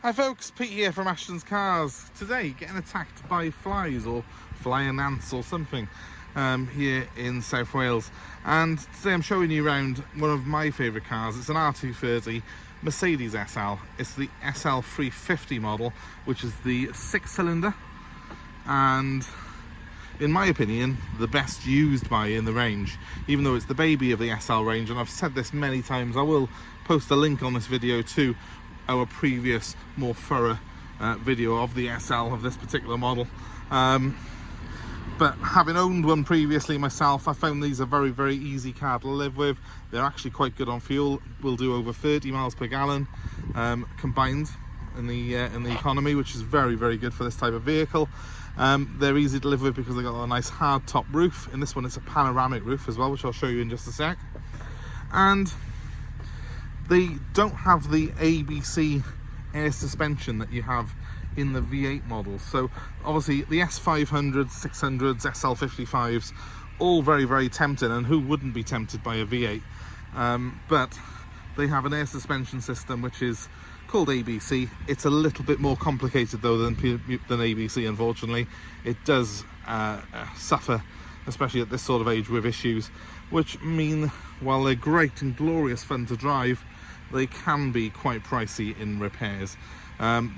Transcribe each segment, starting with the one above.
Hi folks, Pete here from Ashton's Cars. Today, getting attacked by flies or flying ants or something here in South Wales. And today I'm showing you around one of my favourite cars. It's an R230 Mercedes SL. It's the SL350 model, which is the 6-cylinder and, in my opinion, the best used by in the range, even though it's the baby of the SL range. And I've said this many times, I will post a link on this video to our previous more thorough video of the SL of this particular model, but having owned one previously myself, I found these a very easy car to live with. They're actually quite good on fuel, will do over 30 miles per gallon combined in the economy, which is very good for this type of vehicle. They're easy to live with because they've got a nice hard top roof. In this one it's a panoramic roof as well, which I'll show you in just a sec. And they don't have the ABC air suspension that you have in the V8 models. So obviously the S500s, 600s, SL55s, all very tempting, and who wouldn't be tempted by a V8? But they have an air suspension system which is called ABC. It's a little bit more complicated though than ABC, unfortunately. It does suffer, especially at this sort of age, with issues, which mean while they're great and glorious fun to drive, they can be quite pricey in repairs.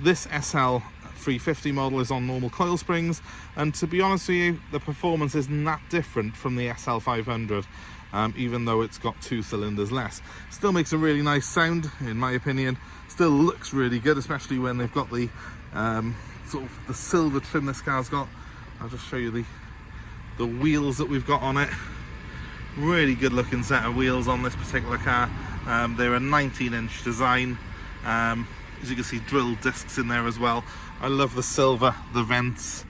This SL350 model is on normal coil springs, and to be honest with you, the performance isn't that different from the SL500, even though it's got 2 cylinders less. Still makes a really nice sound, in my opinion. Still looks really good, especially when they've got the sort of the silver trim this car's got. I'll just show you the wheels that we've got on it. Really good looking set of wheels on this particular car. They're a 19-inch design. As you can see, drilled discs in there as well. I love the silver, the vents,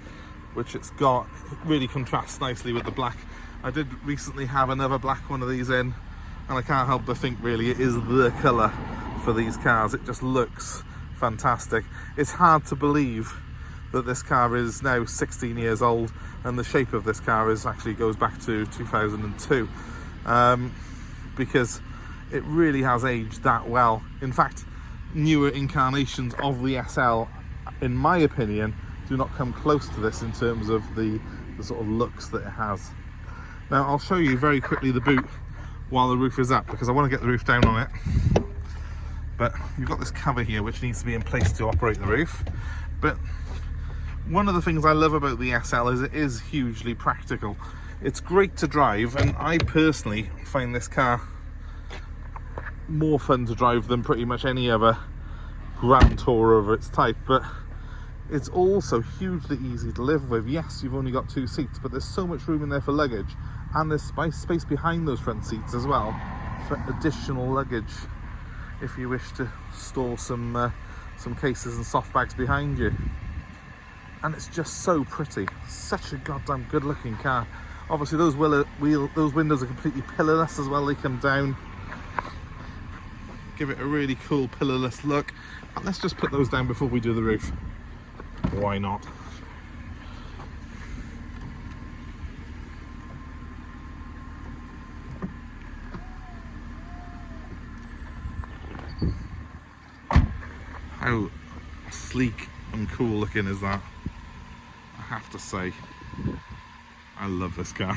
which it's got. It really contrasts nicely with the black. I did recently have another black one of these in, and I can't help but think really it is the colour for these cars. It just looks fantastic. It's hard to believe that this car is now 16 years old, and the shape of this car actually goes back to 2002, because it really has aged that well. In fact, newer incarnations of the SL, in my opinion, do not come close to this in terms of the sort of looks that it has. Now I'll show you very quickly the boot while the roof is up, because I want to get the roof down on it. But you've got this cover here which needs to be in place to operate the roof. But one of the things I love about the SL is it is hugely practical. It's great to drive, and I personally find this car more fun to drive than pretty much any other Grand Tourer of its type, but it's also hugely easy to live with. Yes, you've only got 2 seats, but there's so much room in there for luggage, and there's space behind those front seats as well for additional luggage if you wish to store some cases and soft bags behind you. And it's just so pretty. Such a goddamn good looking car. Obviously those windows are completely pillarless as well. They come down, give it a really cool pillarless look. And let's just put those down before we do the roof. Why not? How sleek and cool looking is that? I have to say, I love this car.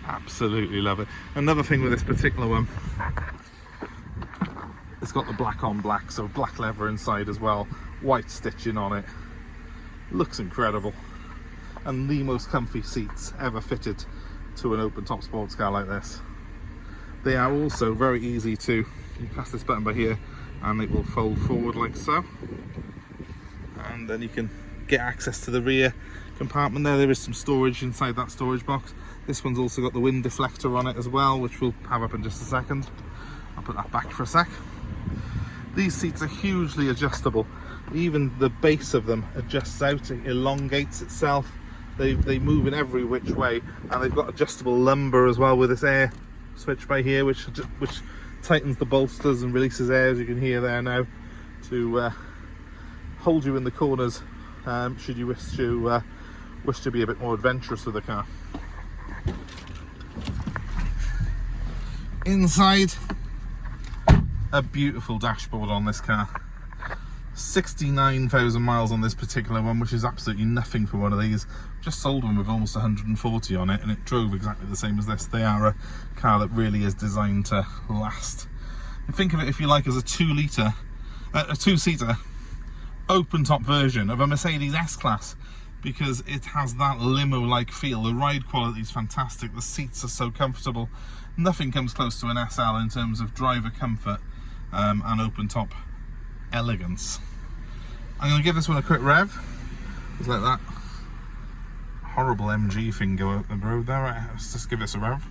Absolutely love it. Another thing with this particular one, it's got the black on black, so black leather inside as well, white stitching on it. Looks incredible, and the most comfy seats ever fitted to an open top sports car like this. They are also very easy to, you press this button by here and it will fold forward like so, and then you can get access to the rear compartment there. There is some storage inside that storage box. This one's also got the wind deflector on it as well, which we'll have up in just a second. I'll put that back for a sec. These seats are hugely adjustable. Even the base of them adjusts out, it elongates itself. They move in every which way, and they've got adjustable lumbar as well with this air switch by here, which tightens the bolsters and releases air, as you can hear there now, to hold you in the corners should you wish to be a bit more adventurous with the car. Inside, a beautiful dashboard on this car. 69,000 miles on this particular one, which is absolutely nothing for one of these. Just sold one with almost 140 on it, and it drove exactly the same as this. They are a car that really is designed to last. And think of it, if you like, as a two-seater open top version of a Mercedes S-Class, because it has that limo-like feel. The ride quality is fantastic, the seats are so comfortable. Nothing comes close to an SL in terms of driver comfort and open top elegance. I'm going to give this one a quick rev. Just like that horrible MG thing go up the road there. Right, let's just give this a rev.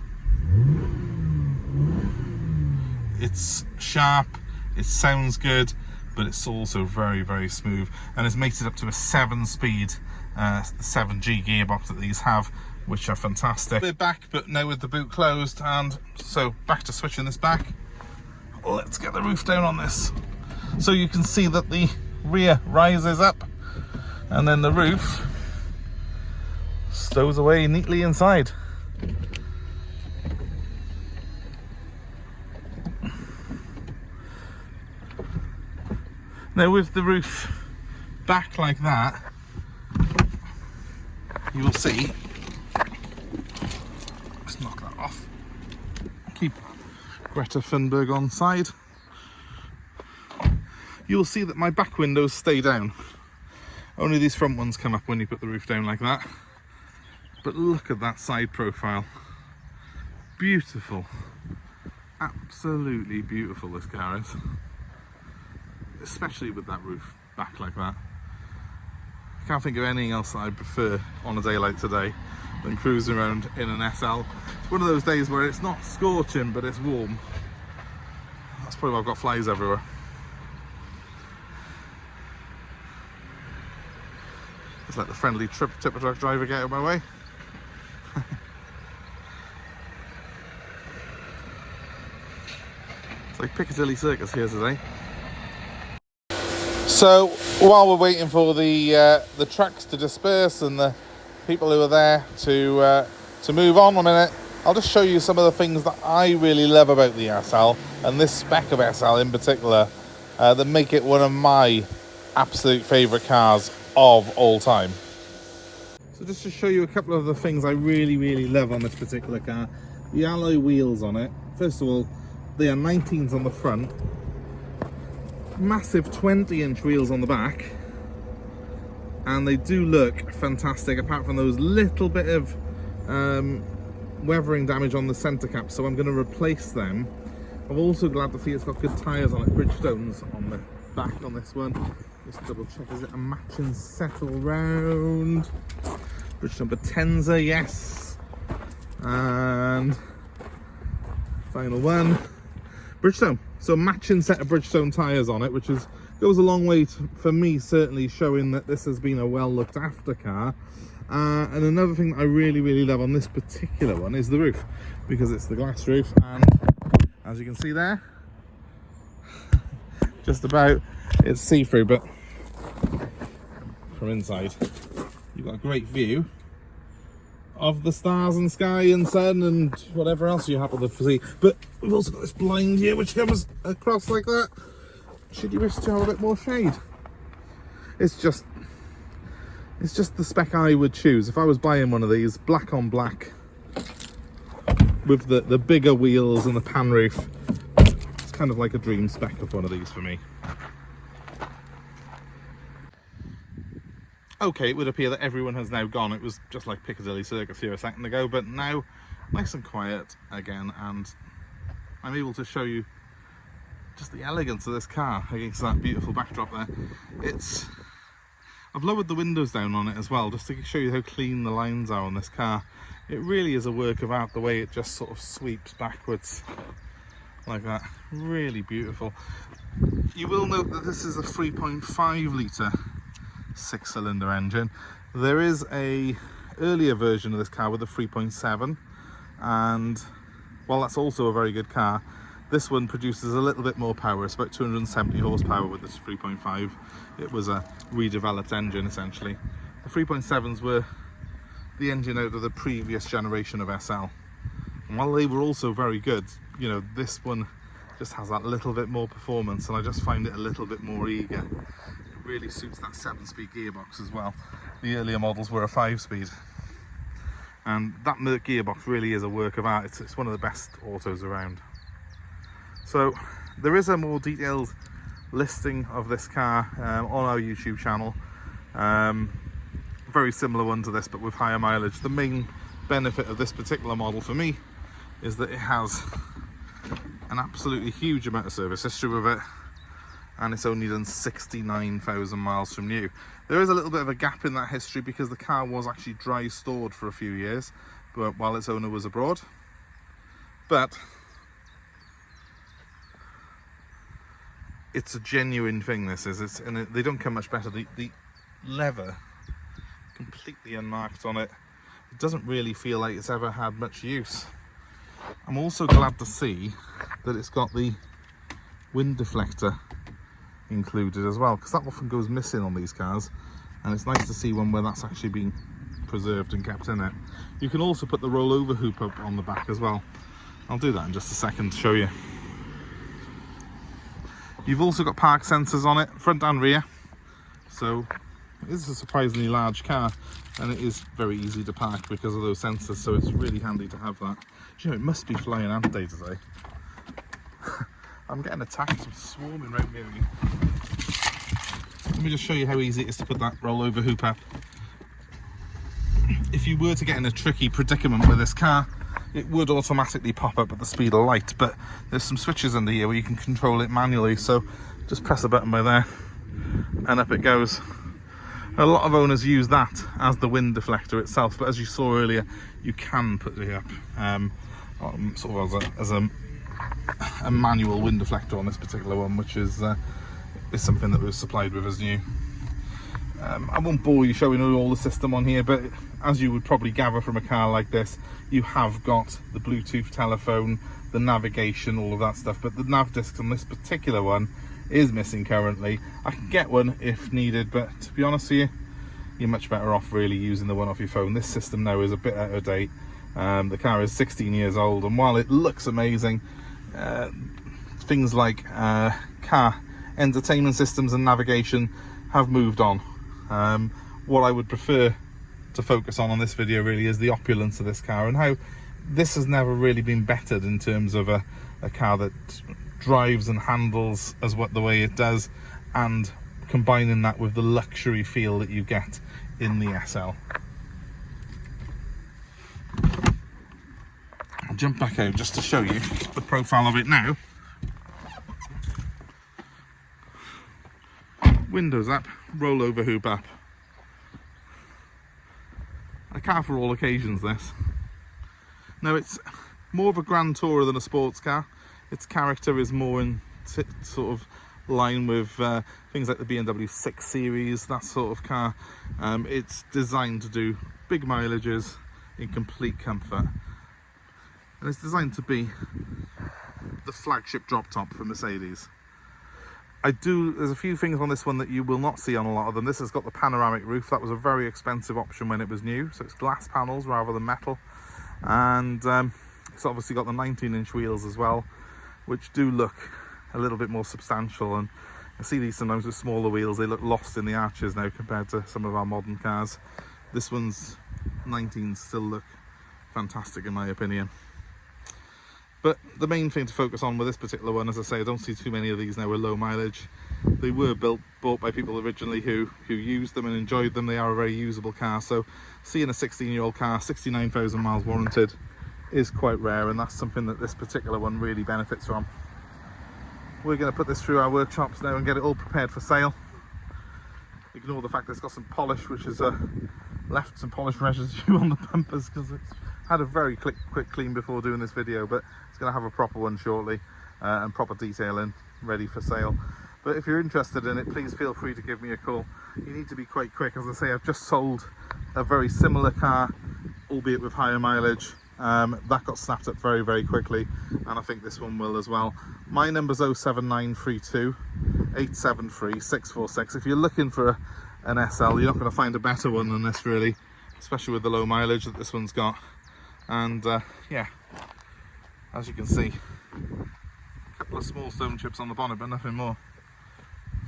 It's sharp, it sounds good, but it's also very, very smooth, and it's mated up to a 7-speed 7G gearbox that these have, which are fantastic. We're back, but now with the boot closed, and so back to switching this back. Let's get the roof down on this. So you can see that the rear rises up, and then the roof stows away neatly inside. Now with the roof back like that, you will see, let's knock that off, keep Greta Thunberg on side, you will see that my back windows stay down. Only these front ones come up when you put the roof down like that. But look at that side profile. Beautiful. Absolutely beautiful this car is. Especially with that roof back like that. I can't think of anything else that I prefer on a day like today than cruising around in an SL. It's one of those days where it's not scorching, but it's warm. That's probably why I've got flies everywhere. Just let the friendly tipper truck driver get out of my way. It's like Piccadilly Circus here today. So while we're waiting for the trucks to disperse and the people who are there to move on a minute, I'll just show you some of the things that I really love about the SL, and this spec of SL in particular, that make it one of my absolute favourite cars of all time. So just to show you a couple of the things I really love on this particular car, the alloy wheels on it. First of all, they are 19s on the front, massive 20-inch wheels on the back, and they do look fantastic apart from those little bit of weathering damage on the centre cap, so I'm going to replace them. I'm also glad to see it's got good tyres on it, Bridgestones on the back on this one. Just double check, is it a matching settle round? Bridgestone Potenza, yes. And final one, Bridgestone. So matching set of Bridgestone tyres on it, which goes a long way for me, certainly showing that this has been a well looked after car. And another thing that I really love on this particular one is the roof, because it's the glass roof, and as you can see there, just about, it's see-through, but from inside you've got a great view of the stars and sky and sun and whatever else you happen to see. But we've also got this blind here which comes across like that, should you wish to have a bit more shade. It's just the spec I would choose if I was buying one of these, black on black with the bigger wheels and the pan roof. It's kind of like a dream spec of one of these for me. Okay, it would appear that everyone has now gone. It was just like Piccadilly Circus here a second ago, but now nice and quiet again, and I'm able to show you just the elegance of this car against that beautiful backdrop there. I've lowered the windows down on it as well, just to show you how clean the lines are on this car. It really is a work of art, the way it just sort of sweeps backwards like that. Really beautiful. You will note that this is a 3.5 litre 6-cylinder engine. There is a earlier version of this car with a 3.7, and while that's also a very good car, this one produces a little bit more power. It's about 270 horsepower with this 3.5. It was a redeveloped engine essentially. The 3.7s were the engine out of the previous generation of SL, and while they were also very good, you know, this one just has that little bit more performance, and I just find it a little bit more eager. really suits that 7-speed gearbox as well. The earlier models were a 5-speed, and that gearbox really is a work of art. It's one of the best autos around. So there is a more detailed listing of this car on our YouTube channel, very similar one to this but with higher mileage. The main benefit of this particular model for me is that it has an absolutely huge amount of service history with it, and it's only done 69,000 miles from new. There is a little bit of a gap in that history because the car was actually dry stored for a few years while its owner was abroad, but it's a genuine thing, this is. And they don't come much better. The leather, completely unmarked on it. It doesn't really feel like it's ever had much use. I'm also glad to see that it's got the wind deflector included as well, because that often goes missing on these cars, and it's nice to see one where that's actually been preserved and kept in it. You can also put the rollover hoop up on the back as well. I'll do that in just a second to show you. You've also got park sensors on it, front and rear, so it is a surprisingly large car, and it is very easy to park because of those sensors, so it's really handy to have that. Do you know, it must be flying ant day today. I'm getting attacked with swarming right near me. Let me just show you how easy it is to put that rollover hoop up. If you were to get in a tricky predicament with this car, it would automatically pop up at the speed of light, but there's some switches under here where you can control it manually, so just press a button by there and up it goes. A lot of owners use that as the wind deflector itself, but as you saw earlier, you can put it up sort of as a manual wind deflector on this particular one, which is something that was supplied with as new. I won't bore you showing all the system on here, but as you would probably gather from a car like this, you have got the Bluetooth telephone, the navigation, all of that stuff, but the nav disc on this particular one is missing currently. I can get one if needed, but to be honest with you, you're much better off really using the one off your phone. This system now is a bit out of date. The car is 16 years old, and while it looks amazing, things like car entertainment systems and navigation have moved on. What I would prefer to focus on this video really is the opulence of this car, and how this has never really been bettered in terms of a car that drives and handles as the way it does, and combining that with the luxury feel that you get in the SL. I'll jump back out just to show you the profile of it now. Windows up, rollover hoop up. A car for all occasions, this. Now, it's more of a grand tourer than a sports car. Its character is more in sort of line with things like the BMW 6 Series, that sort of car. It's designed to do big mileages in complete comfort, and it's designed to be the flagship drop top for Mercedes. There's a few things on this one that you will not see on a lot of them. This has got the panoramic roof. That was a very expensive option when it was new, so it's glass panels rather than metal, and it's obviously got the 19-inch wheels as well, which do look a little bit more substantial. And I see these sometimes with smaller wheels, they look lost in the arches now compared to some of our modern cars. This one's 19s still look fantastic in my opinion. But the main thing to focus on with this particular one, as I say, I don't see too many of these now with low mileage. They were bought by people originally who used them and enjoyed them. They are a very usable car, so seeing a 16-year-old car, 69,000 miles warranted, is quite rare, and that's something that this particular one really benefits from. We're going to put this through our workshops now and get it all prepared for sale. Ignore the fact that it's got some polish, which has left some polish residue on the bumpers because it's had a very quick clean before doing this video, but it's going to have a proper one shortly and proper detailing ready for sale. But if you're interested in it, please feel free to give me a call. You need to be quite quick. As I say, I've just sold a very similar car, albeit with higher mileage. That got snapped up very, very quickly, and I think this one will as well. My number's 07932 873 646. If you're looking for an SL, you're not going to find a better one than this really, especially with the low mileage that this one's got. And yeah, as you can see, a couple of small stone chips on the bonnet, but nothing more.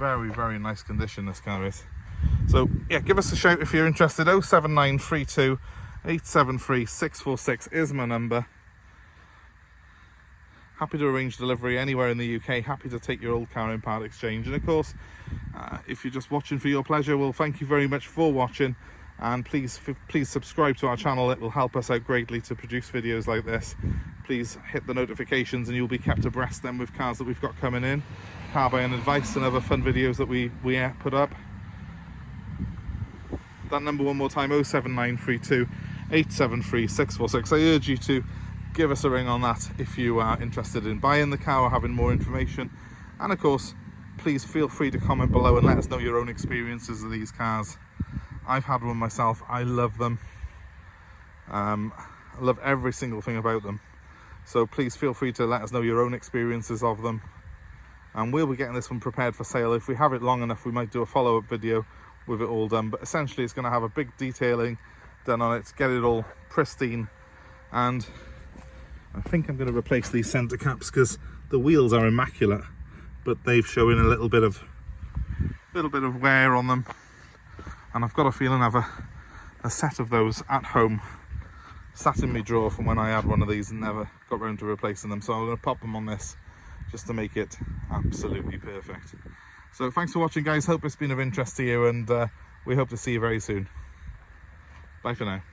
very, very nice condition this car is. So yeah, give us a shout if you're interested. 07932 873 646 is my number. Happy to arrange delivery anywhere in the UK. Happy to take your old car in part exchange. And of course, if you're just watching for your pleasure, well, thank you very much for watching, and please subscribe to our channel. It will help us out greatly to produce videos like this. Please hit the notifications and you'll be kept abreast then with cars that we've got coming in, car buying advice and other fun videos that we put up. That number one more time, 07932 873 646. I urge you to give us a ring on that if you are interested in buying the car or having more information. And of course, please feel free to comment below and let us know your own experiences of these cars. I've had one myself. I love them. I love every single thing about them. So please feel free to let us know your own experiences of them. And we'll be getting this one prepared for sale. If we have it long enough, we might do a follow-up video with it all done. But essentially, it's going to have a big detailing done on it to get it all pristine. And I think I'm going to replace these centre caps because the wheels are immaculate, but they've shown a little bit of wear on them. And I've got a feeling I have a set of those at home, sat in my drawer from when I had one of these and never got round to replacing them. So I'm going to pop them on this just to make it absolutely perfect. So thanks for watching, guys. Hope it's been of interest to you, and we hope to see you very soon. Bye for now.